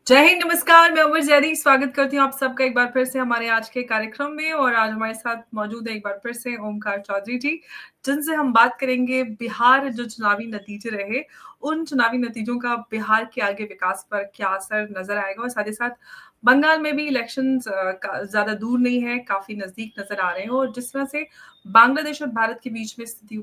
जय हिंद, नमस्कार। मैं उमर जैदी स्वागत करती हूँ आप सबका एक बार फिर से हमारे आज के कार्यक्रम में। और आज हमारे साथ मौजूद है एक बार फिर से ओमकार चौधरी जी, जिनसे हम बात करेंगे बिहार जो चुनावी नतीजे रहे, उन चुनावी नतीजों का बिहार के आगे विकास पर क्या असर नज़र आएगा। और साथ ही साथ बंगाल में भी इलेक्शंस ज़्यादा दूर नहीं है, काफ़ी नज़दीक नज़र आ रहे हैं। और जिस तरह से बांग्लादेश और भारत के बीच में स्थिति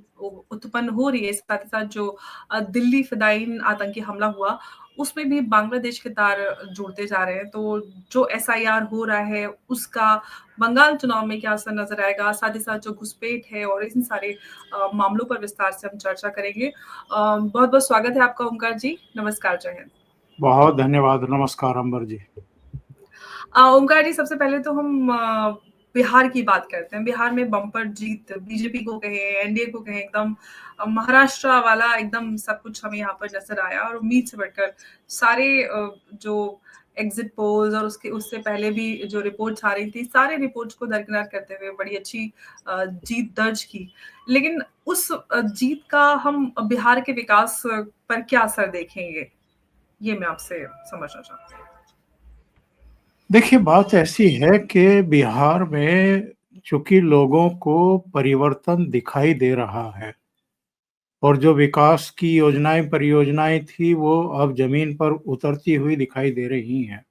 उत्पन्न हो रही है, साथ ही साथ जो दिल्ली फिदायीन आतंकी हमला हुआ, उसमें भी बांग्लादेश के तार जुड़ते जा रहे हैं। तो जो एसआईआर हो रहा है, उसका बंगाल चुनाव में क्या असर नज़र आएगा, साथ ही साथ जो घुसपैठ है और इन सारे मामलों पर विस्तार से हम चर्चा करेंगे। बहुत-बहुत स्वागत है आपका ओमकार जी। नमस्कार, जय हिंद। बहुत धन्यवाद। नमस्कार अंबर जी। ओमकार जी, सबसे पहले तो हम बिहार की बात करते हैं। बिहार में बम्पर जीत बीजेपी को कहें, एनडीए को कहें, एकदम महाराष्ट्र वाला एकदम सब कुछ हमें यहाँ पर नज़र आया। और उम्मीद से बढ़कर सारे जो एग्जिट पोल्स और उसके उससे पहले भी जो रिपोर्ट्स आ रही थी, सारे रिपोर्ट्स को दरकिनार करते हुए बड़ी अच्छी जीत दर्ज की। लेकिन उस जीत का हम बिहार के विकास पर क्या असर देखेंगे, ये मैं आपसे समझना चाहती हूँ। देखिए, बात ऐसी है कि बिहार में चूंकि लोगों को परिवर्तन दिखाई दे रहा है और जो विकास की योजनाएं परियोजनाएं थी वो अब जमीन पर उतरती हुई दिखाई दे रही हैं।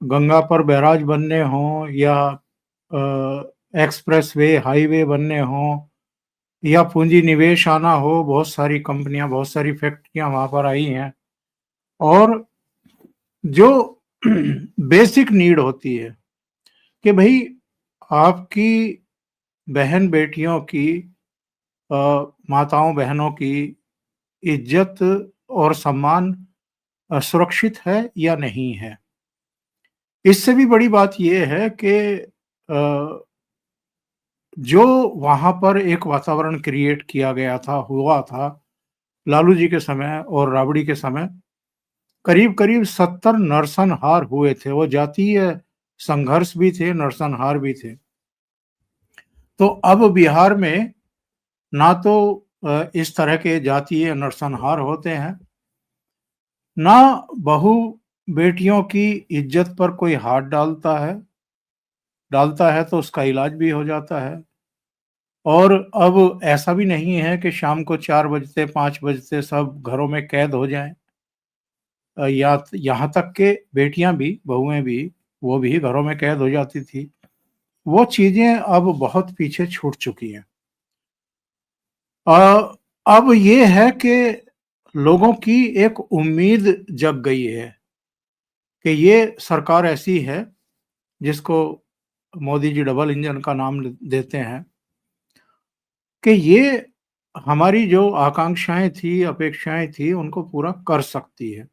गंगा पर बैराज बनने हों या एक्सप्रेसवे हाईवे बनने हों या पूंजी निवेश आना हो, बहुत सारी कंपनियां, बहुत सारी फैक्ट्रियां वहां पर आई हैं। और जो बेसिक नीड होती है कि भाई आपकी बहन बेटियों की, माताओं बहनों की इज्जत और सम्मान सुरक्षित है या नहीं है। इससे भी बड़ी बात यह है कि जो वहां पर एक वातावरण क्रिएट किया गया था, हुआ था लालू जी के समय और राबड़ी के समय, करीब करीब 70 नरसंहार हुए थे। वो जातीय संघर्ष भी थे, नरसंहार भी थे। तो अब बिहार में ना तो इस तरह के जातीय नरसंहार होते हैं, ना बहू बेटियों की इज्जत पर कोई हाथ डालता है तो उसका इलाज भी हो जाता है। और अब ऐसा भी नहीं है कि शाम को 4 बजते 5 बजते सब घरों में कैद हो जाएं। या यहाँ तक के बेटियां भी, बहुएं भी, वो भी घरों में कैद हो जाती थी। वो चीजें अब बहुत पीछे छूट चुकी हैं। अब ये है कि लोगों की एक उम्मीद जग गई है कि ये सरकार ऐसी है जिसको मोदी जी डबल इंजन का नाम देते हैं, कि ये हमारी जो आकांक्षाएं थी, अपेक्षाएं थी, उनको पूरा कर सकती है।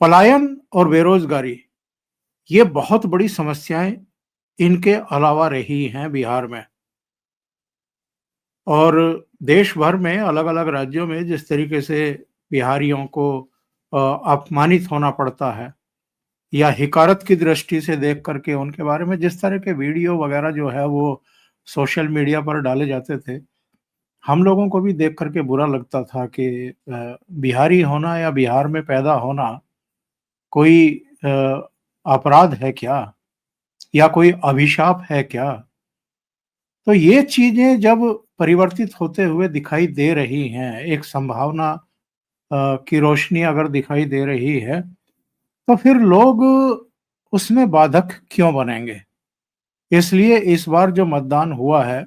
पलायन और बेरोजगारी, ये बहुत बड़ी समस्याएं इनके अलावा रही हैं बिहार में। और देश भर में अलग अलग राज्यों में जिस तरीके से बिहारियों को अपमानित होना पड़ता है या हिकारत की दृष्टि से देख करके उनके बारे में जिस तरह के वीडियो वगैरह जो है वो सोशल मीडिया पर डाले जाते थे, हम लोगों को भी देख करके बुरा लगता था कि बिहारी होना या बिहार में पैदा होना कोई अपराध है क्या, या कोई अभिशाप है क्या। तो ये चीजें जब परिवर्तित होते हुए दिखाई दे रही हैं, एक संभावना की रोशनी अगर दिखाई दे रही है, तो फिर लोग उसमें बाधक क्यों बनेंगे। इसलिए इस बार जो मतदान हुआ है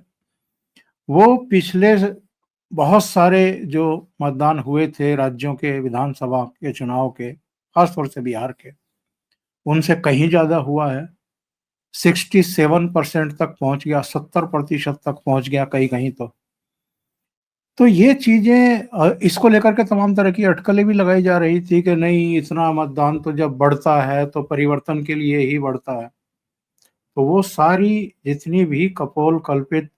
वो पिछले बहुत सारे जो मतदान हुए थे राज्यों के विधानसभा के चुनाव के, खासतौर से बिहार के, उनसे कहीं ज्यादा हुआ है। 67% तक पहुंच गया, 70% तक पहुंच गया कहीं कहीं। तो ये चीजें, इसको लेकर के तमाम तरह की अटकलें भी लगाई जा रही थी कि नहीं, इतना मतदान तो जब बढ़ता है तो परिवर्तन के लिए ही बढ़ता है। तो वो सारी जितनी भी कपोल कल्पित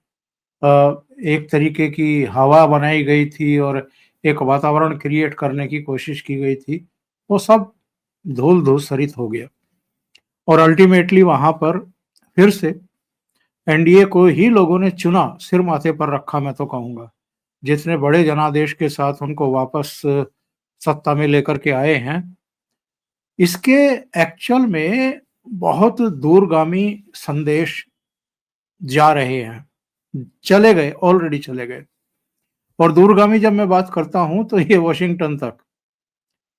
एक तरीके की हवा बनाई गई थी और एक वातावरण क्रिएट करने की कोशिश की गई थी, वो सब धूल धूसरित हो गया। और अल्टीमेटली वहां पर फिर से एनडीए को ही लोगों ने चुना, सिर माथे पर रखा मैं तो कहूंगा। जितने बड़े जनादेश के साथ उनको वापस सत्ता में लेकर के आए हैं, इसके एक्चुअल में बहुत दूरगामी संदेश जा रहे हैं, चले गए, ऑलरेडी चले गए। और दूरगामी जब मैं बात करता हूं तो ये वॉशिंगटन तक,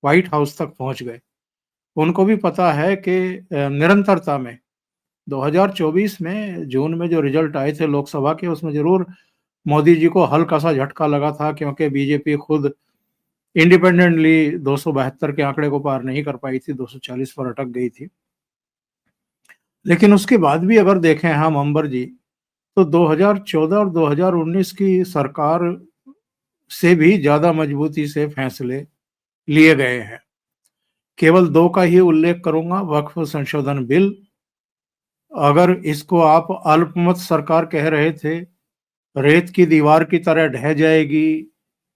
व्हाइट हाउस तक पहुंच गए। उनको भी पता है कि निरंतरता में 2024 में जून में जो रिजल्ट आए थे लोकसभा के, उसमें जरूर मोदी जी को हल्का सा झटका लगा था, क्योंकि बीजेपी खुद इंडिपेंडेंटली 272 के आंकड़े को पार नहीं कर पाई थी, 240 पर अटक गई थी। लेकिन उसके बाद भी अगर देखें हम अंबर जी, तो 2014 और 2019 की सरकार से भी ज्यादा मजबूती से फैसले लिए गए हैं। केवल दो का ही उल्लेख करूंगा। वक्फ संशोधन बिल, अगर इसको आप अल्पमत सरकार कह रहे थे, रेत की दीवार की तरह ढह जाएगी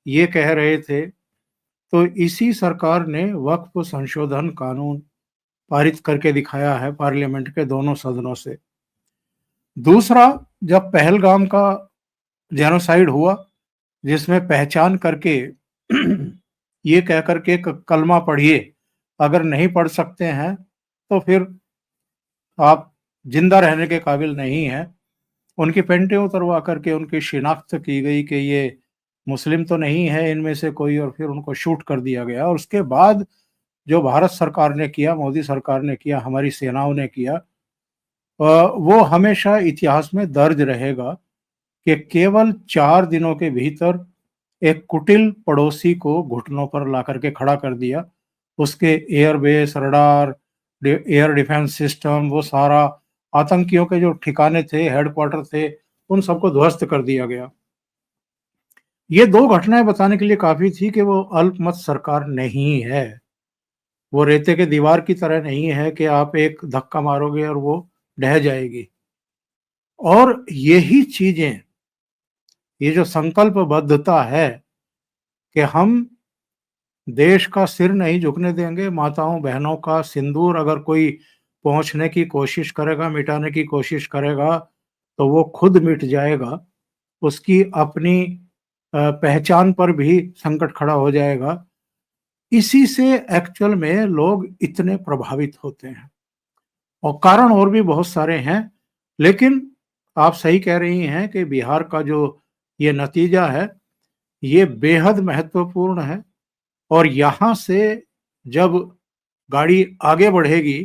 ये कह रहे थे, तो इसी सरकार ने वक्फ संशोधन कानून पारित करके दिखाया है पार्लियामेंट के दोनों सदनों से। दूसरा, जब पहलगाम का जेनोसाइड हुआ, जिसमें पहचान करके ये कह करके कलमा पढ़िए, अगर नहीं पढ़ सकते हैं तो फिर आप जिंदा रहने के काबिल नहीं हैं, उनकी पेंटें उतरवा करके उनकी शिनाख्त की गई कि ये मुस्लिम तो नहीं है इनमें से कोई, और फिर उनको शूट कर दिया गया। और उसके बाद जो भारत सरकार ने किया, मोदी सरकार ने किया, हमारी सेनाओं ने किया, वो हमेशा इतिहास में दर्ज रहेगा कि केवल 4 दिनों के भीतर एक कुटिल पड़ोसी को घुटनों पर ला करके खड़ा कर दिया। उसके airbase, radar, air defence system, वो सारा आतंकियों के जो ठिकाने थे, हेडक्वार्टर थे, उन सबको ध्वस्त कर दिया गया। ये दो घटनाएं बताने के लिए काफी थी कि वो अल्पमत सरकार नहीं है, वो रेते के दीवार की तरह नहीं है कि आप एक धक्का मारोगे और वो ढह जाएगी। और यही चीजें, ये जो संकल्पबद्धता है कि हम देश का सिर नहीं झुकने देंगे, माताओं बहनों का सिंदूर अगर कोई पहुंचने की कोशिश करेगा, मिटाने की कोशिश करेगा, तो वो खुद मिट जाएगा। उसकी अपनी पहचान पर भी संकट खड़ा हो जाएगा। इसी से एक्चुअल में लोग इतने प्रभावित होते हैं, और कारण और भी बहुत सारे हैं। लेकिन आप सही कह रही हैं कि बिहार का जो ये नतीजा है, ये बेहद महत्वपूर्ण है। और यहाँ से जब गाड़ी आगे बढ़ेगी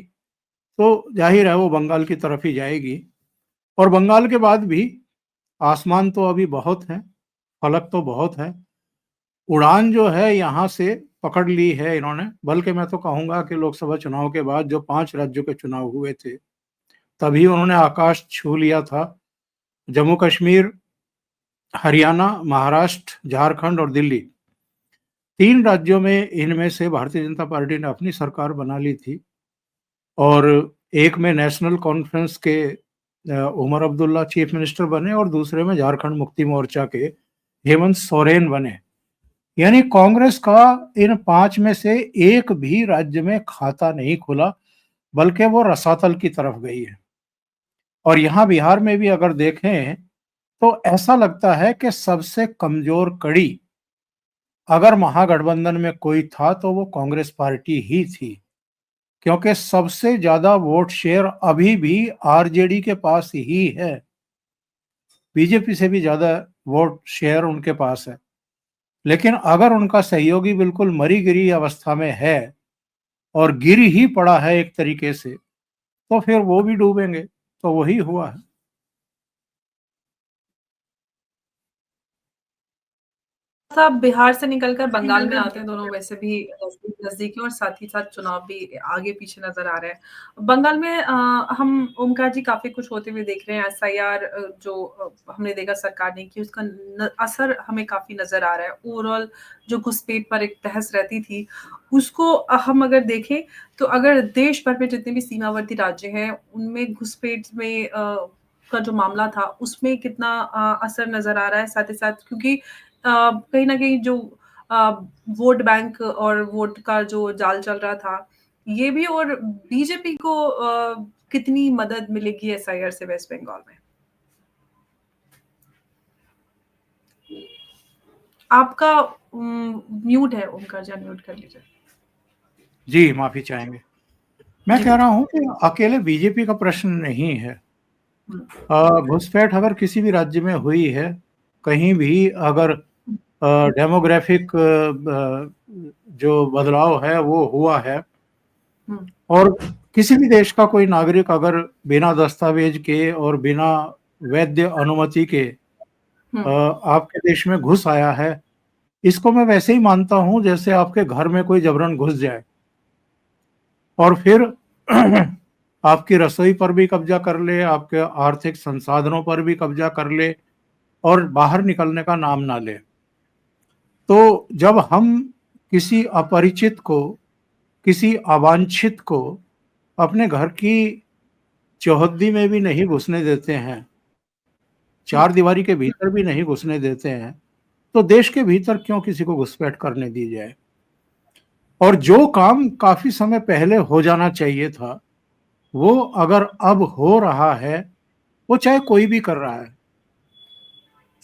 तो जाहिर है वो बंगाल की तरफ ही जाएगी। और बंगाल के बाद भी आसमान तो अभी बहुत है, फलक तो बहुत है। उड़ान जो है यहाँ से पकड़ ली है इन्होंने। बल्कि मैं तो कहूंगा कि लोकसभा चुनाव के बाद जो 5 राज्यों के चुनाव हुए थे, तभी उन्होंने आकाश छू लिया था। जम्मू कश्मीर, हरियाणा, महाराष्ट्र, झारखंड और दिल्ली, 3 राज्यों में इनमें से भारतीय जनता पार्टी ने अपनी सरकार बना ली थी। और एक में नेशनल कॉन्फ्रेंस के उमर अब्दुल्ला चीफ मिनिस्टर बने, और दूसरे में झारखंड मुक्ति मोर्चा के हेमंत सोरेन बने। यानी कांग्रेस का इन 5 में से एक भी राज्य में खाता नहीं खुला, बल्कि वो रसातल की तरफ गई है। और यहाँ बिहार में भी अगर देखें तो ऐसा लगता है कि सबसे कमजोर कड़ी अगर महागठबंधन में कोई था तो वो कांग्रेस पार्टी ही थी, क्योंकि सबसे ज्यादा वोट शेयर अभी भी आरजेडी के पास ही है। बीजेपी से भी ज्यादा वोट शेयर उनके पास है। लेकिन अगर उनका सहयोगी बिल्कुल मरी गिरी अवस्था में है और गिर ही पड़ा है एक तरीके से, तो फिर वो भी डूबेंगे। तो वही हुआ है। साहब बिहार से निकलकर बंगाल में आते हैं, दोनों वैसे भी नजदीकी और साथ ही साथ चुनाव भी आगे पीछे नजर आ रहे हैं। बंगाल में हम ओमकार जी काफी कुछ होते हुए देख रहे हैं। एसआईआर जो हमने देखा सरकार ने की, उसका असर हमें काफी नजर आ रहा है। ओवरऑल जो घुसपैठ पर एक बहस रहती थी, उसको हम अगर देखें तो अगर देश भर में जितने भी सीमावर्ती राज्य हैं उनमें घुसपैठ में का जो मामला था उसमें कितना असर नजर आ रहा है। साथ ही साथ क्योंकि कहीं न कहीं जो वोट बैंक और वोट का जो जाल चल रहा था, ये भी। और बीजेपी को कितनी मदद मिलेगी एसआईआर से वेस्ट बंगाल में? आपका म्यूट है ओमकार जी, अनम्यूट कर लीजिए। जी, माफी चाहेंगे। मैं जी कह रहा बताइए। हूँ कि अकेले बीजेपी का प्रश्न नहीं है। हुँ, घुसपैठ अगर किसी भी राज्य में हुई है, कहीं भी अगर हुँ, डेमोग्राफिक जो बदलाव है वो हुआ है हुँ, और किसी भी देश का कोई नागरिक अगर बिना दस्तावेज के और बिना वैध अनुमति के हुँ, आपके देश में घुस आया है, इसको मैं वैसे ही मानता हूँ जैसे आपके घर में कोई जबरन घुस जाए और फिर आपकी रसोई पर भी कब्जा कर ले, आपके आर्थिक संसाधनों पर भी कब्जा कर ले और बाहर निकलने का नाम ना ले। तो जब हम किसी अपरिचित को, किसी अवांछित को अपने घर की चौहद्दी में भी नहीं घुसने देते हैं, हुँ, चार दीवारी के भीतर भी नहीं घुसने देते हैं, तो देश के भीतर क्यों किसी को घुसपैठ करने दी जाए? और जो काम काफ़ी समय पहले हो जाना चाहिए था, वो अगर अब हो रहा है, वो चाहे कोई भी कर रहा है,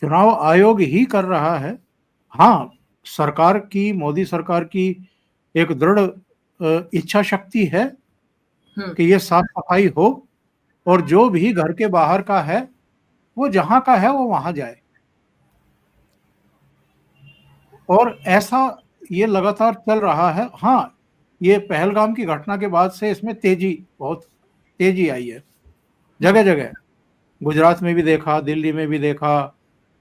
चुनाव आयोग ही कर रहा है। हाँ, सरकार की, मोदी सरकार की एक दृढ़ इच्छा शक्ति है हुँ, कि ये साफ-सफाई हो और जो भी घर के बाहर का है, वो जहाँ का है वो वहाँ जाए। और ऐसा ये लगातार चल रहा है। हाँ, ये पहलगाम की घटना के बाद से इसमें बहुत तेज़ी आई है, हुँ, जगह-जगह। गुजरात में भी देखा, दिल्ली में भी देखा,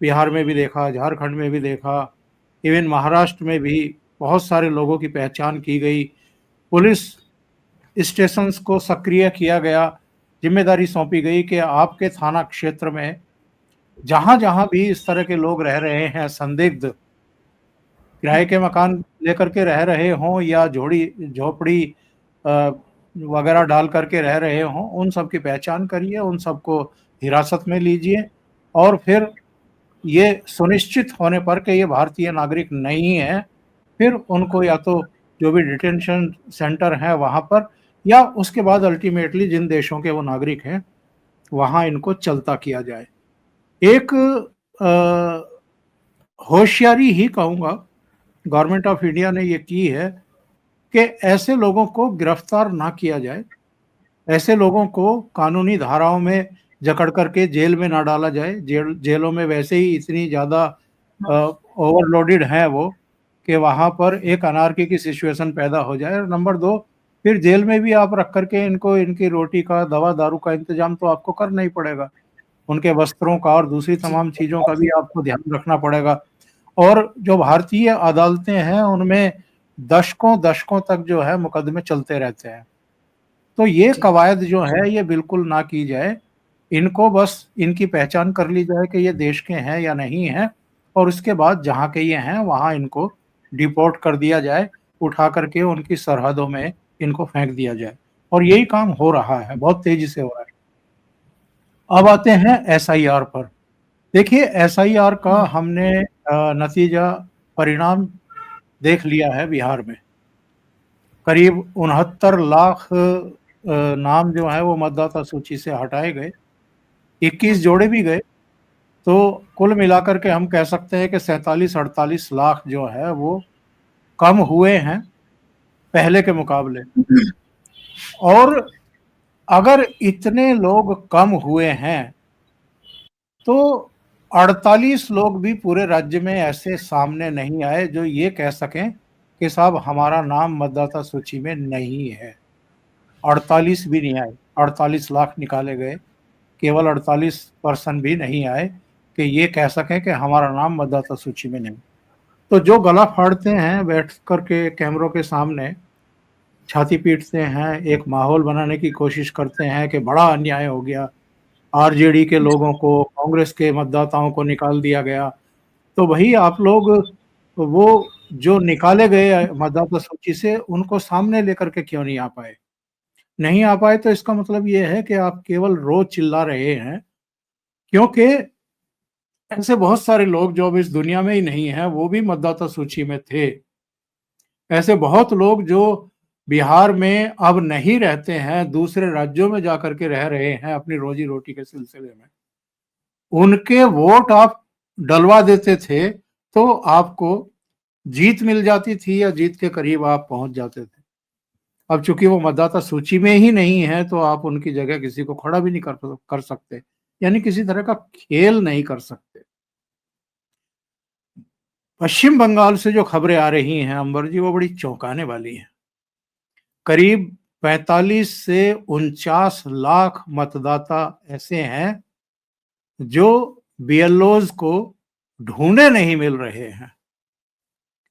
बिहार में भी देखा, झारखंड में भी देखा, इवन महाराष्ट्र में भी बहुत सारे लोगों की पहचान की गई। पुलिस स्टेशंस को सक्रिय किया गया, ज़िम्मेदारी सौंपी गई कि आपके थाना क्षेत्र में जहाँ-जहाँ भी इस तरह के लोग रह रहे हैं संदिग्ध, किराए हुँ, के मकान लेकर के रह रहे हों या झोपड़ी अ, वगैरह डाल करके रह रहे हों, उन सब की पहचान करिए, उन सबको हिरासत में लीजिए और फिर ये सुनिश्चित होने पर कि ये भारतीय नागरिक नहीं है, फिर उनको या तो जो भी डिटेंशन सेंटर है वहाँ पर या उसके बाद अल्टीमेटली जिन देशों के वो नागरिक हैं, वहाँ इनको चलता किया जाए। एक होशियारी ही कहूँगा, गवर्नमेंट ऑफ इंडिया ने ये की है कि ऐसे लोगों को गिरफ्तार ना किया जाए, ऐसे लोगों को कानूनी धाराओं में जकड़ करके जेल में ना डाला जाए। जेलों में वैसे ही इतनी ज़्यादा हुँ, ओवरलोडेड हैं वो कि वहाँ पर एक अनार्की की सिचुएशन पैदा हो जाए और नंबर 2 फिर जेल में भी आप रख कर के इनको इनकी रोटी का, दवा-दारू का इंतज़ाम तो आपको करना ही पड़ेगा। उनके वस्त्रों का और दूसरी जी, तमाम चीज़ों का भी आपको ध्यान रखना पड़ेगा। और जो भारतीय अदालतें हैं, उनमें दशकों-दशकों तक जो है मुकदमे चलते रहते हैं। तो ये जी, कवायद जो है ये बिल्कुल ना की जाए। इनको बस इनकी पहचान कर ली जाए कि ये देश के हैं या नहीं हैं और उसके बाद जहाँ के ये हैं वहाँ इनको डिपोर्ट कर दिया जाए, उठा कर के उनकी सरहदों में इनको फेंक दिया जाए। और यही काम हो रहा है, बहुत तेज़ी से हो रहा है। अब आते हैं एसआईआर पर। देखिए एसआईआर का हुँ, हमने नतीजा परिणाम देख लिया है बिहार में। करीब 69 लाख नाम जो हैं वो मतदाता सूची से हटाए गए, 21 हुँ, जोड़े भी गए, तो कुल मिलाकर के हम कह सकते हैं कि 47-48 लाख जो है वो कम हुए हैं पहले के मुकाबले। और अगर इतने लोग कम हुए हैं, तो 48 लोग भी पूरे राज्य में ऐसे सामने नहीं आए जो ये कह सकें कि साहब हमारा नाम मतदाता सूची में नहीं है। 48 भी नहीं आए, 48 लाख निकाले गए, केवल 48 पर्सन भी नहीं आए कि ये कह सकें कि हमारा नाम मतदाता सूची में नहीं। तो जो गला फाड़ते हैं बैठ कर के कैमरों के सामने, छाती पीटते हैं, एक माहौल बनाने की कोशिश करते हैं कि बड़ा अन्याय हो गया, आरजेडी के लोगों को, कांग्रेस के मतदाताओं को निकाल दिया गया। तो भई आप लोग वो जो निकाले गए मतदाता सूची से उनको सामने लेकर के क्यों नहीं आ पाए? नहीं आ पाए तो इसका मतलब ये है कि आप केवल रोज़ चिल्ला रहे हैं, क्योंकि ऐसे बहुत सारे लोग जो अब इस दुनिया में ही नहीं हैं, वो भी मतदाता सूची में थे। ऐसे बहुत लोग जो बिहार में अब नहीं रहते हैं, दूसरे राज्यों में जाकर के रह रहे हैं अपनी रोज़ी-रोटी के सिलसिले में। उनके वोट आप डलवा देते थे, तो आपको जीत मिल जाती थी या जीत के करीब आप पहुँच जाते थे। अब चूंकि वो मतदाता सूची में ही नहीं है तो आप उनकी जगह किसी को खड़ा भी नहीं कर सकते, यानी किसी तरह का खेल नहीं कर सकते। पश्चिम बंगाल से जो खबरें आ रही हैं अंबर जी, वो बड़ी चौंकाने वाली हैं। करीब 45 से 49 लाख मतदाता ऐसे हैं जो बीएलओज को ढूंढे नहीं मिल रहे हैं।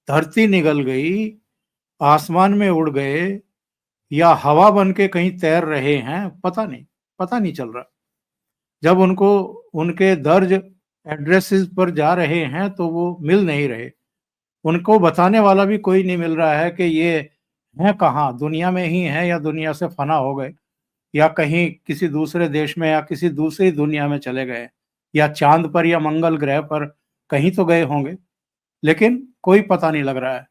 धरती निगल गई, आसमान में उड़ गए या हवा बन के कहीं तैर रहे हैं, पता नहीं चल रहा। जब उनको उनके दर्ज एड्रेसेस पर जा रहे हैं तो वो मिल नहीं रहे। उनको बताने वाला भी कोई नहीं मिल रहा है कि ये हैं कहाँ, दुनिया में ही हैं या दुनिया से फना हो गए, या कहीं किसी दूसरे देश में या किसी दूसरी दुनिया में चले गए, या चांद पर या मंगल ग्रह पर कहीं तो गए होंगे, लेकिन कोई पता नहीं लग रहा है।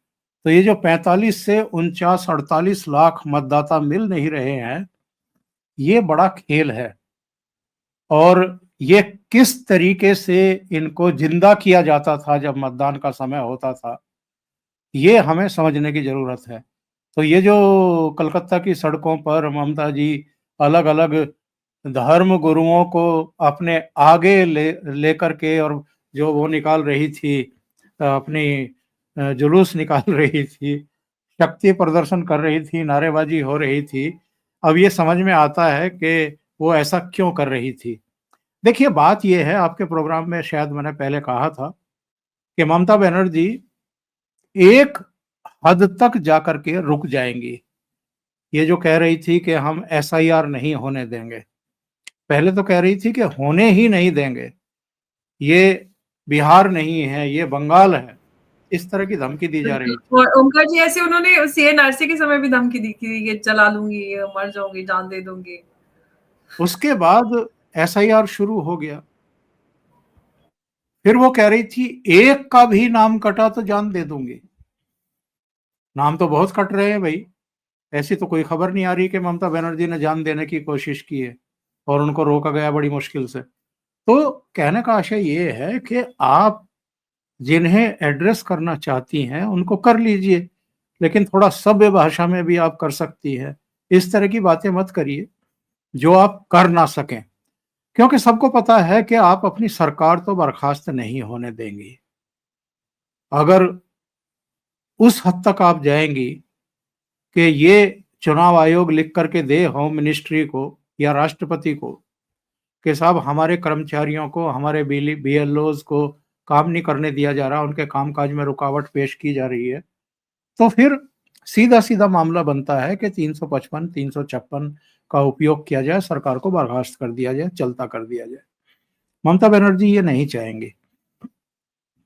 तो ये जो 45 से 49-48 लाख मतदाता मिल नहीं रहे हैं, ये बड़ा खेल है। और ये किस तरीके से इनको जिंदा किया जाता था जब मतदान का समय होता था, ये हमें समझने की जरूरत है। तो ये जो कलकत्ता की सड़कों पर ममता जी अलग अलग धर्म गुरुओं को अपने आगे लेकर के, और जो वो निकाल रही थी अपनी जुलूस निकाल रही थी, शक्ति प्रदर्शन कर रही थी, नारेबाजी हो रही थी, अब ये समझ में आता है कि वो ऐसा क्यों कर रही थी। देखिए, बात ये है, आपके प्रोग्राम में शायद मैंने पहले कहा था कि ममता बनर्जी एक हद तक जाकर के रुक जाएंगी। ये जो कह रही थी कि हम एसआईआर नहीं होने देंगे, पहले तो कह रही थी कि होने ही नहीं देंगे, ये बिहार नहीं है, ये बंगाल है, इस तरह की धमकी दी जा रही थी। बिल्कुल। और ओमकार जी, ऐसे उन्होंने सीएनआरसी के समय भी धमकी दी थी, ये जला लूंगी, ये मर जाऊंगी, जान दे दूंगी। उसके बाद एसआईआर शुरू हो गया, फिर वो कह रही थी एक का भी नाम कटा तो जान दे दूंगी। नाम तो बहुत कट रहे हैं भाई, ऐसी तो कोई खबर नहीं आ रही कि ममता बनर्जी ने जान देने की कोशिश की है और उनको रोका गया बड़ी मुश्किल से। तो कहने का आशय ये है कि आप जिन्हें एड्रेस करना चाहती हैं उनको कर लीजिए, लेकिन थोड़ा सभ्य भाषा में भी आप कर सकती है। इस तरह की बातें मत करिए जो आप कर ना सकें, क्योंकि सबको पता है कि आप अपनी सरकार तो बर्खास्त नहीं होने देंगी। अगर उस हद तक आप जाएंगी कि ये चुनाव आयोग लिख करके दे होम मिनिस्ट्री को या राष्ट्रपति को कि साहब हमारे कर्मचारियों को, हमारे बीएलओज को काम नहीं करने दिया जा रहा, उनके कामकाज में रुकावट पेश की जा रही है, तो फिर सीधा सीधा मामला बनता है कि 355 356 का उपयोग किया जाए, सरकार को बर्खास्त कर दिया जाए, चलता कर दिया जाए। ममता बनर्जी ये नहीं चाहेंगे,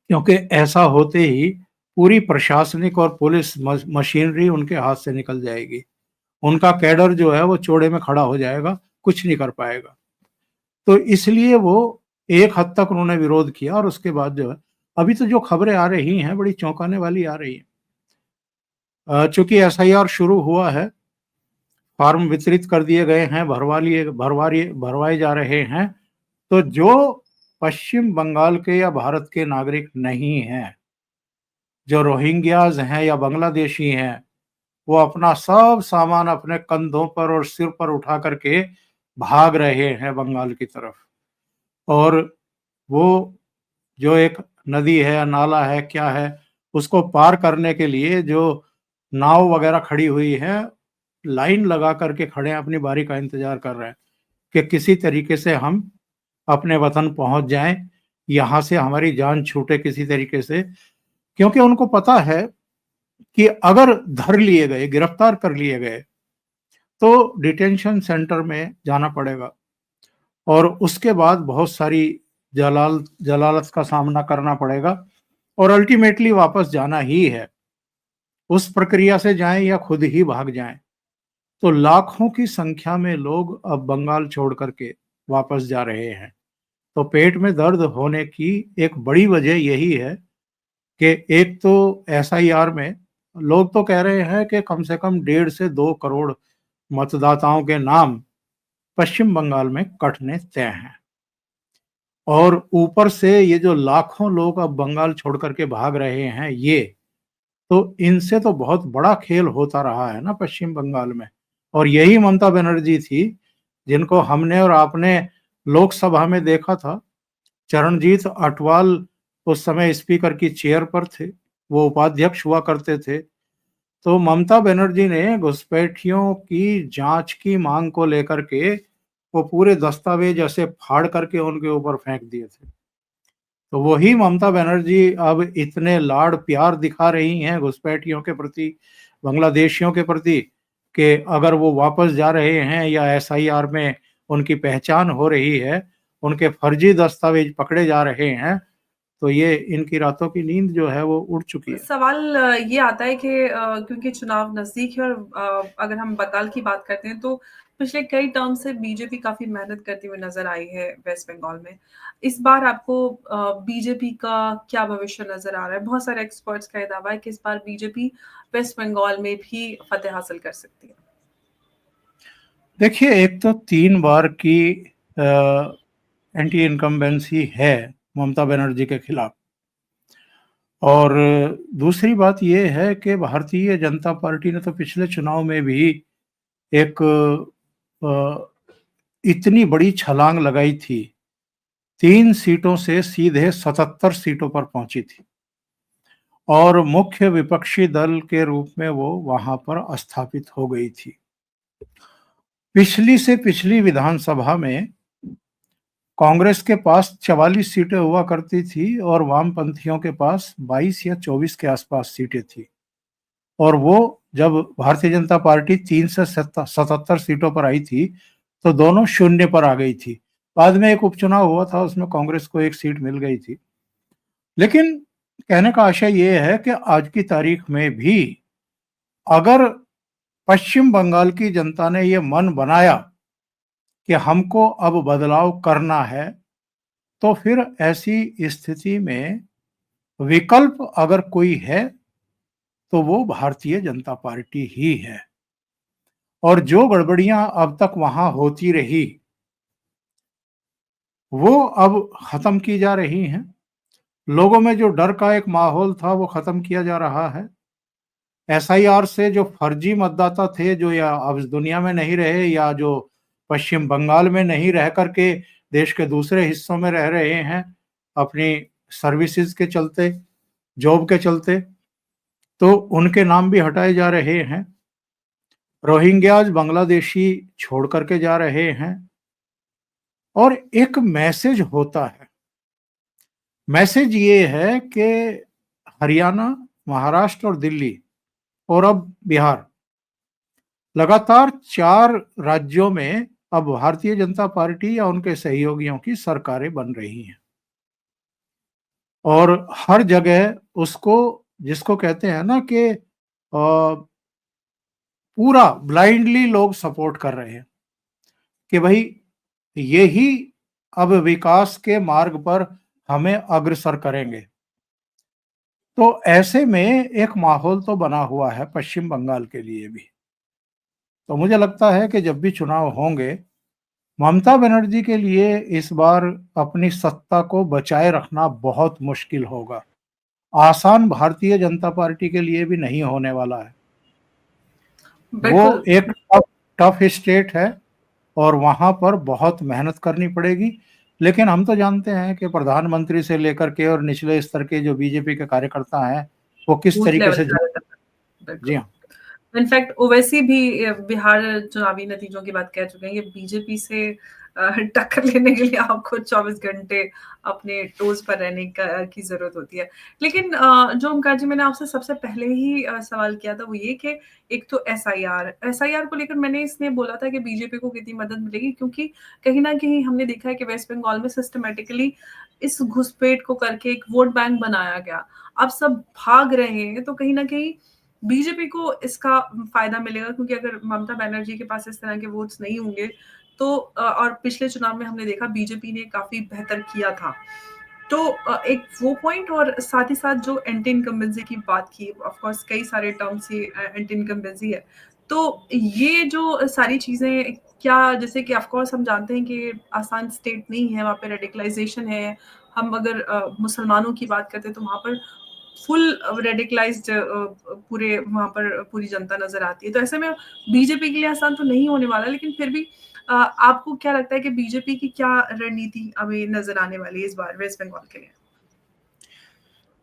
क्योंकि ऐसा होते ही पूरी प्रशासनिक और पुलिस मशीनरी उनके हाथ से निकल जाएगी। उनका कैडर जो है वो चौड़े में खड़ा हो जाएगा, कुछ नहीं कर पाएगा। तो इसलिए वो एक हद तक उन्होंने विरोध किया, और उसके बाद जो है अभी तो जो खबरें आ रही हैं बड़ी चौंकाने वाली आ रही हैं। चूंकि एसआईआर शुरू हुआ है, फॉर्म वितरित कर दिए गए हैं, भरवाए जा रहे हैं, तो जो पश्चिम बंगाल के या भारत के नागरिक नहीं हैं, जो रोहिंग्याज हैं या बांग्लादेशी हैं, वो अपना सब सामान अपने कंधों पर और सिर पर उठा करके भाग रहे हैं बंगाल की तरफ। और वो जो एक नदी है या नाला है क्या है, उसको पार करने के लिए जो नाव वगैरह खड़ी हुई है, लाइन लगा करके खड़े हैं, अपनी बारी का इंतजार कर रहे हैं कि किसी तरीके से हम अपने वतन पहुंच जाएं, यहाँ से हमारी जान छूटे किसी तरीके से। क्योंकि उनको पता है कि अगर धर लिए गए, गिरफ्तार कर लिए गए, तो डिटेंशन सेंटर में जाना पड़ेगा और उसके बाद बहुत सारी जलालत का सामना करना पड़ेगा, और अल्टीमेटली वापस जाना ही है। उस प्रक्रिया से जाएं या खुद ही भाग जाएं। तो लाखों की संख्या में लोग अब बंगाल छोड़ करके वापस जा रहे हैं। तो पेट में दर्द होने की एक बड़ी वजह यही है कि एक तो एसआईआर में लोग तो कह रहे हैं कि कम से कम 1.5 से 2 करोड़ मतदाताओं के नाम पश्चिम बंगाल में कटने तय हैं, और ऊपर से ये जो लाखों लोग अब बंगाल छोड़ करके भाग रहे हैं, ये तो इनसे तो बहुत बड़ा खेल होता रहा है ना पश्चिम बंगाल में। और यही ममता बनर्जी थी जिनको हमने और आपने लोकसभा में देखा था। चरणजीत अटवाल उस समय स्पीकर की चेयर पर थे, वो उपाध्यक्ष हुआ करते थे। तो ममता बनर्जी ने घुसपैठियों की जांच की मांग को लेकर के वो पूरे दस्तावेज ऐसे फाड़ करके उनके ऊपर फेंक दिए थे। तो वही ममता बनर्जी अब इतने लाड़ प्यार दिखा रही हैं घुसपैठियों के प्रति, बांग्लादेशियों के प्रति, कि अगर वो वापस जा रहे हैं या एसआईआर में उनकी पहचान हो रही है, उनके फर्जी दस्तावेज पकड़े जा रहे हैं, तो ये इनकी रातों की नींद जो है वो उड़ चुकी है। सवाल ये आता है कि क्योंकि चुनाव नज़दीक है और अगर हम बंगाल की बात करते हैं तो पिछले कई टर्म से बीजेपी काफ़ी मेहनत करती हुई नज़र आई है वेस्ट बंगाल में। इस बार आपको बीजेपी का क्या भविष्य नज़र आ रहा है? बहुत सारे एक्सपर्ट्स का ये दावा है कि इस बार बीजेपी वेस्ट बंगाल में भी फतेह हासिल कर सकती है। देखिए, एक तो 3 बार की एंटी इनकम्बेंसी है ममता बनर्जी के खिलाफ। और दूसरी बात ये है कि भारतीय जनता पार्टी ने तो पिछले चुनाव में भी एक इतनी बड़ी छलांग लगाई थी, 3 सीटों से सीधे 77 सीटों पर पहुंची थी और मुख्य विपक्षी दल के रूप में वो वहां पर स्थापित हो गई थी। पिछली से पिछली विधानसभा में कांग्रेस के पास 44 सीटें हुआ करती थी और वामपंथियों के पास 22 या 24 के आसपास सीटें थी। और वो जब भारतीय जनता पार्टी 3 से 77 सीटों पर आई थी, तो दोनों शून्य पर आ गई थी। बाद में एक उपचुनाव हुआ था, उसमें कांग्रेस को 1 सीट मिल गई थी। लेकिन कहने का आशय ये है कि आज की तारीख में भी अगर पश्चिम बंगाल की जनता ने ये मन बनाया कि हमको अब बदलाव करना है, तो फिर ऐसी स्थिति में विकल्प अगर कोई है, तो वो भारतीय जनता पार्टी ही है। और जो गड़बड़ियां अब तक वहां होती रही, वो अब खत्म की जा रही हैं। लोगों में जो डर का एक माहौल था, वो खत्म किया जा रहा है। एसआईआर से जो फर्जी मतदाता थे, जो या अब इस दुनिया में नहीं रहे या जो पश्चिम बंगाल में नहीं रह करके देश के दूसरे हिस्सों में रह रहे हैं अपनी सर्विसेज के चलते, जॉब के चलते, तो उनके नाम भी हटाए जा रहे हैं। रोहिंग्याज बांग्लादेशी छोड़ करके जा रहे हैं। और एक मैसेज होता है, मैसेज ये है कि हरियाणा, महाराष्ट्र और दिल्ली और अब बिहार, लगातार 4 राज्यों में अब भारतीय जनता पार्टी या उनके सहयोगियों की सरकारें बन रही हैं। और हर जगह उसको, जिसको कहते हैं ना कि पूरा ब्लाइंडली लोग सपोर्ट कर रहे हैं कि भाई यही अब विकास के मार्ग पर हमें अग्रसर करेंगे। तो ऐसे में एक माहौल तो बना हुआ है पश्चिम बंगाल के लिए भी। तो मुझे लगता है कि जब भी चुनाव होंगे, ममता बनर्जी के लिए इस बार अपनी सत्ता को बचाए रखना बहुत मुश्किल होगा। आसान भारतीय जनता पार्टी के लिए भी नहीं होने वाला है। वो बिल्कुल। एक टफ टफ स्टेट है और वहां पर बहुत मेहनत करनी पड़ेगी। लेकिन हम तो जानते हैं कि प्रधानमंत्री से लेकर के और निचले स्तर के जो बीजेपी के कार्यकर्ता हैं, वो किस बूथ तरीके लेवल से। पे आ जाता है। जी बिल्कुल। हाँ। इनफैक्ट ओवैसी भी बिहार चुनावी नतीजों की बात कह चुके हैं। ये बीजेपी से टक्कर लेने के लिए आपको 24 घंटे अपने टोज़ पर रहने की ज़रूरत होती है। लेकिन जो ओमकार जी मैंने आपसे सबसे पहले ही सवाल किया था वो ये कि एक तो एसआईआर, एसआईआर को लेकर मैंने इसलिए बोला था कि बीजेपी को कितनी मदद मिलेगी क्योंकि कहीं न कहीं हमने देखा है कि वेस्ट बंगाल में सिस्टमैटिकली इस घुसपैठ को करके एक वोट बैंक बनाया गया। अब सब भाग रहे हैं तो कहीं न कहीं बीजेपी को इसका फायदा मिलेगा क्योंकि अगर ममता बनर्जी के पास इस तरह के वोट्स नहीं होंगे तो और पिछले चुनाव में हमने देखा बीजेपी ने काफी बेहतर किया था। तो एक वो पॉइंट और साथ ही साथ जो एंटी इनकम्बेंसी की बात की, ऑफ कोर्स कई सारे टर्म से एंटी इनकम्बेंसी है। तो ये जो सारी चीजें क्या, जैसे कि ऑफ कोर्स हम जानते हैं कि आसान स्टेट नहीं है, वहाँ पे रेडिकलाइजेशन है। हम अगर मुसलमानों की बात करते हैं तो वहाँ पर फुल रेडिकलाइज्ड पूरे वहां पर पूरी जनता नजर आती है। तो ऐसे में बीजेपी के लिए आसान तो नहीं होने वाला, लेकिन फिर भी आपको क्या लगता है कि बीजेपी की क्या रणनीति अभी नजर आने वाली है इस बार वेस्ट बंगाल के लिए?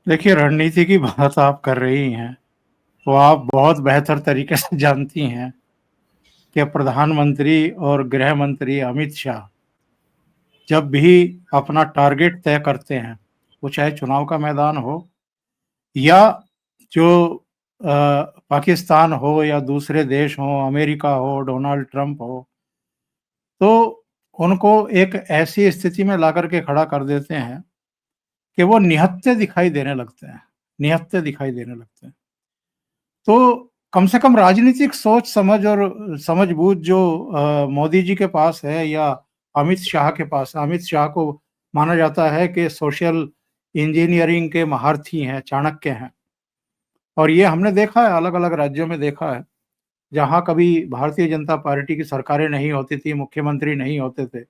देखिए, रणनीति की बात आप कर रही हैं, वो आप बहुत बेहतर तरीके से जानती हैं कि प्रधानमंत्री और गृह मंत्री अमित शाह जब भी अपना टारगेट तय करते हैं, वो चाहे चुनाव का मैदान हो या जो पाकिस्तान हो या दूसरे देश हों, अमेरिका हो, डोनाल्ड ट्रंप हो, तो उनको एक ऐसी स्थिति में लाकर के खड़ा कर देते हैं कि वो निहत्थे दिखाई देने लगते हैं, निहत्थे दिखाई देने लगते हैं। तो कम से कम राजनीतिक सोच समझ और समझ-बूझ जो मोदी जी के पास है या अमित शाह के पास, अमित शाह को माना जाता है कि सोशल इंजीनियरिंग के महारथी हैं, चाणक्य हैं। और ये हमने देखा है, अलग-अलग राज्यों में देखा है, जहाँ कभी भारतीय जनता पार्टी की सरकारें नहीं होती थी, मुख्यमंत्री नहीं होते थे,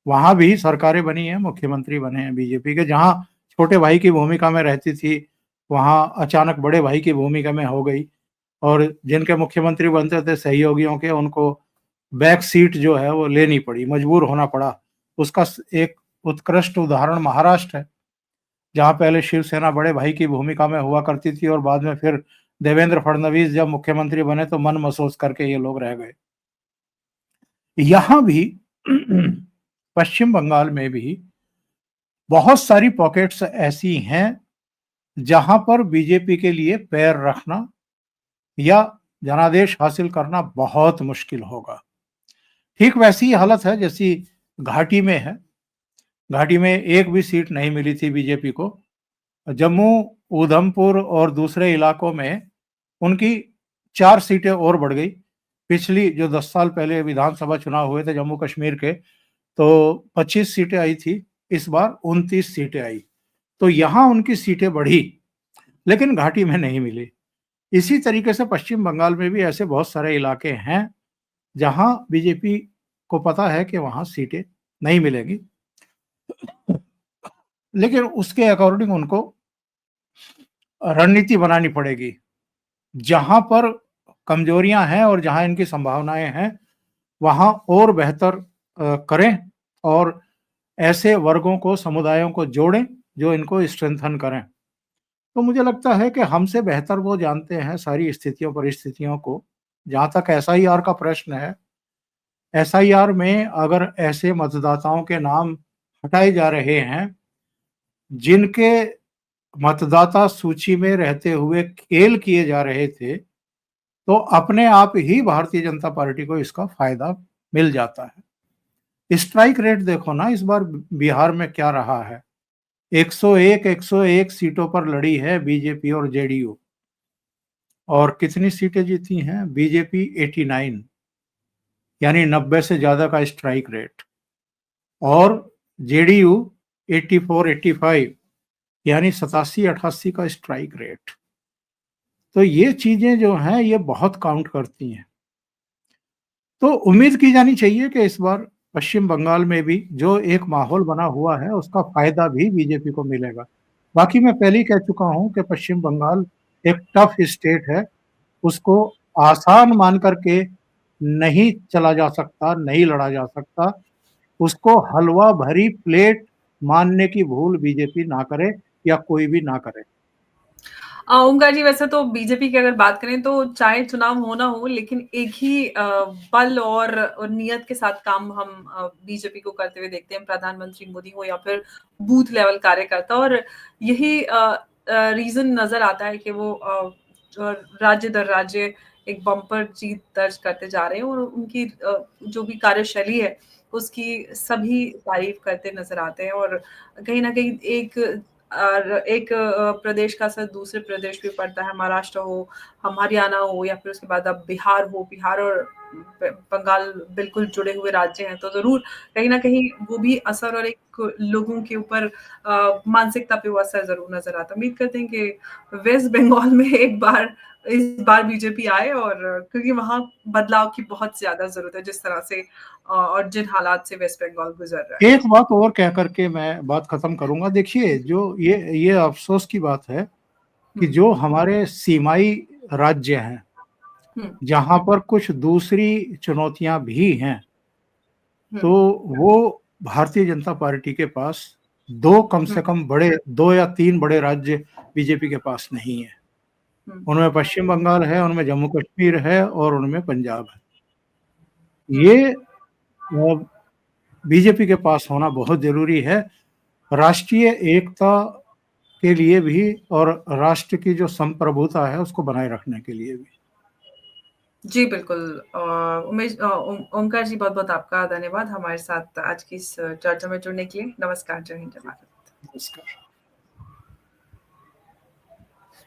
वहाँ भी सरकारें बनी हैं, मुख्यमंत्री बने हैं बीजेपी के। जहाँ छोटे भाई की भूमिका में रहती थी, वहाँ अचानक बड़े भाई की भूमिका में हो गई और जिनके मुख्यमंत्री बनते थे सहयोगियों के, उनको बैक सीट जो है वो लेनी पड़ी, मजबूर होना पड़ा। उसका एक उत्कृष्ट उदाहरण महाराष्ट्र है, जहाँ पहले शिवसेना बड़े भाई की भूमिका में हुआ करती थी और बाद में फिर देवेंद्र फडणवीस जब मुख्यमंत्री बने तो मन महसूस करके ये लोग रह गए। यहाँ भी पश्चिम बंगाल में भी बहुत सारी पॉकेट्स ऐसी हैं जहां पर बीजेपी के लिए पैर रखना या जनादेश हासिल करना बहुत मुश्किल होगा। ठीक वैसी ही हालत है जैसी घाटी में है। घाटी में एक भी सीट नहीं मिली थी बीजेपी को। जम्मू, उधमपुर और दूसरे इलाकों में उनकी 4 सीटें और बढ़ गई। पिछली जो 10 साल पहले विधानसभा चुनाव हुए थे जम्मू कश्मीर के, तो 25 सीटें आई थी, इस बार 29 सीटें आई। तो यहाँ उनकी सीटें बढ़ी, लेकिन घाटी में नहीं मिली। इसी तरीके से पश्चिम बंगाल में भी ऐसे बहुत सारे इलाके हैं, जहाँ बीजेपी को पता है कि वहाँ सीटें नहीं मिलेंगी, लेकिन उसके अकॉर्डिंग उनको रणनीति बनानी पड़ेगी। जहाँ पर कमजोरियां हैं और जहाँ इनकी संभावनाएं हैं, वहाँ और बेहतर करें और ऐसे वर्गों को, समुदायों को जोड़ें जो इनको स्ट्रेंथन करें। तो मुझे लगता है कि हमसे बेहतर वो जानते हैं सारी स्थितियों परिस्थितियों को। जहाँ तक एसआईआर का प्रश्न है, एसआईआर में अगर ऐसे मतदाताओं के नाम हटाए जा रहे हैं, जिनके मतदाता सूची में रहते हुए खेल किए जा रहे थे, तो अपने आप ही भारतीय जनता पार्टी को इसका फायदा मिल जाता है। स्ट्राइक रेट देखो ना इस बार बिहार में क्या रहा है। 101 सीटों पर लड़ी है बीजेपी और जेडीयू और कितनी सीटें जीती हैं? बीजेपी 89, यानी 90 से ज्यादा का स्ट्राइक रेट, और जेडीयू 84-85, यानी 87-88 का स्ट्राइक रेट। तो ये चीजें जो हैं ये बहुत काउंट करती हैं। तो उम्मीद की जानी चाहिए कि इस बार पश्चिम बंगाल में भी जो एक माहौल बना हुआ है उसका फायदा भी बीजेपी को मिलेगा। बाकी मैं पहले ही कह चुका हूं कि पश्चिम बंगाल एक टफ स्टेट है, उसको आसान मान करके नहीं चला जा सकता, नहीं लड़ा जा सकता। उसको हलवा भरी प्लेट मानने की भूल बीजेपी ना करे या कोई भी ना करे। ओमकार जी, वैसे तो बीजेपी की अगर बात करें तो चाहे चुनाव हो ना हो, लेकिन एक ही बल और नियत के साथ काम हम बीजेपी को करते हुए देखते हैं, प्रधानमंत्री मोदी हो या फिर बूथ लेवल कार्यकर्ता। और यही रीजन नजर आता है कि वो राज्य दर राज्य एक बम्पर जीत दर्ज करते जा रहे हैं और उनकी जो भी कार्यशैली है उसकी सभी तारीफ करते नजर आते हैं। और कहीं ना कहीं एक प्रदेश का असर दूसरे प्रदेश पे पड़ता है, महाराष्ट्र हो, हम हरियाणा हो या फिर उसके बाद अब बिहार हो। बिहार और बंगाल बिल्कुल जुड़े हुए राज्य हैं, तो जरूर कहीं ना कहीं वो भी असर और एक लोगों के ऊपर मानसिकता पे वो असर जरूर नजर आता है। उम्मीद करते हैं कि वेस्ट बंगाल में इस बार बीजेपी आए, और क्योंकि वहां बदलाव की बहुत ज्यादा जरूरत है, जिस तरह से और जिन हालात से वेस्ट बंगाल गुजर रहा है। एक बात और कह करके मैं बात खत्म करूंगा। देखिए, जो ये अफसोस की बात है कि हुँ। जो हमारे सीमाई राज्य हैं, हुँ, जहाँ पर कुछ दूसरी चुनौतियाँ भी हैं, हुँ, तो वो भारतीय जनता पार्टी के पास 2 कम हुँ, से कम बड़े 2 या 3 बड़े राज्य बीजेपी के पास नहीं है। हुँ, उनमें पश्चिम बंगाल है, उनमें जम्मू-कश्मीर है और उनमें पंजाब है। हुँ। ये बीजेपी के पास होना बहुत ज़रूरी है, राष्ट्रीय एकता के लिए भी और राष्ट्र की जो संप्रभुता है, उसको बनाए रखने के लिए भी। जी, बिल्कुल ओमकार जी बहुत-बहुत आपका धन्यवाद हमारे साथ आज की इस चर्चा में जुड़ने के लिए। नमस्कार, जय हिंद, जय भारत। नमस्कार।